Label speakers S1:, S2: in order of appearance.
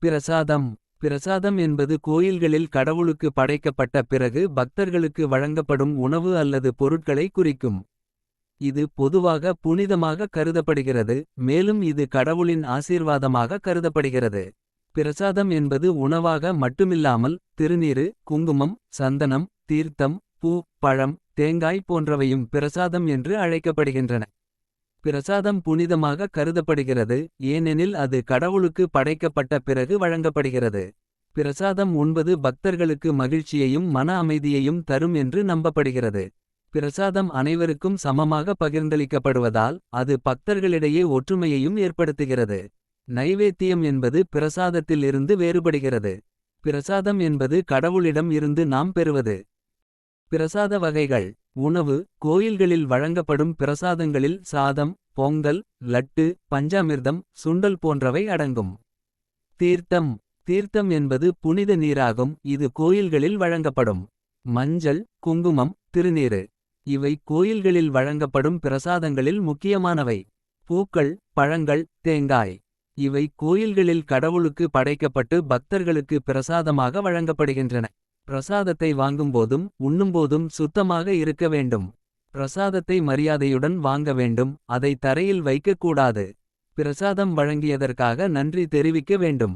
S1: பிரசாதம். பிரசாதம் என்பது கோயில்களில் கடவுளுக்கு படைக்கப்பட்ட பிறகு பக்தர்களுக்கு வழங்கப்படும் உணவு அல்லது பொருட்களை குறிக்கும். இது பொதுவாக புனிதமாக கருதப்படுகிறது, மேலும் இது கடவுளின் ஆசீர்வாதமாக கருதப்படுகிறது. பிரசாதம் என்பது உணவாக மட்டுமில்லாமல் திருநீறு, குங்குமம், சந்தனம், தீர்த்தம், பூ, பழம், தேங்காய் போன்றவையும் பிரசாதம் என்று அழைக்கப்படுகின்றன. பிரசாதம் புனிதமாக கருதப்படுகிறது, ஏனெனில் அது கடவுளுக்கு படைக்கப்பட்ட பிறகு வழங்கப்படுகிறது. பிரசாதம் உண்பது பக்தர்களுக்கு மகிழ்ச்சியையும் மன அமைதியையும் தரும் என்று நம்பப்படுகிறது. பிரசாதம் அனைவருக்கும் சமமாக பகிர்ந்தளிக்கப்படுவதால் அது பக்தர்களிடையே ஒற்றுமையையும் ஏற்படுத்துகிறது. நைவேத்தியம் என்பது பிரசாதத்தில் இருந்து வேறுபடுகிறது. பிரசாதம் என்பது கடவுளிடம் இருந்து நாம் பெறுவது. பிரசாத வகைகள். உணவு. கோயில்களில் வழங்கப்படும் பிரசாதங்களில் சாதம், பொங்கல், லட்டு, பஞ்சாமிர்தம், சுண்டல் போன்றவை அடங்கும். தீர்த்தம். தீர்த்தம் என்பது புனித நீராகும், இது கோயில்களில் வழங்கப்படும். மஞ்சள், குங்குமம், திருநீறு. இவை கோயில்களில் வழங்கப்படும் பிரசாதங்களில் முக்கியமானவை. பூக்கள், பழங்கள், தேங்காய். இவை கோயில்களில் கடவுளுக்கு படைக்கப்பட்டு பக்தர்களுக்கு பிரசாதமாக வழங்கப்படுகின்றன. பிரசாதத்தை வாங்கும்போதும் உண்ணும்போதும் சுத்தமாக இருக்க வேண்டும். பிரசாதத்தை மரியாதையுடன் வாங்க வேண்டும், அதை தரையில் வைக்கக்கூடாது. பிரசாதம் வழங்கியதற்காக நன்றி தெரிவிக்க வேண்டும்.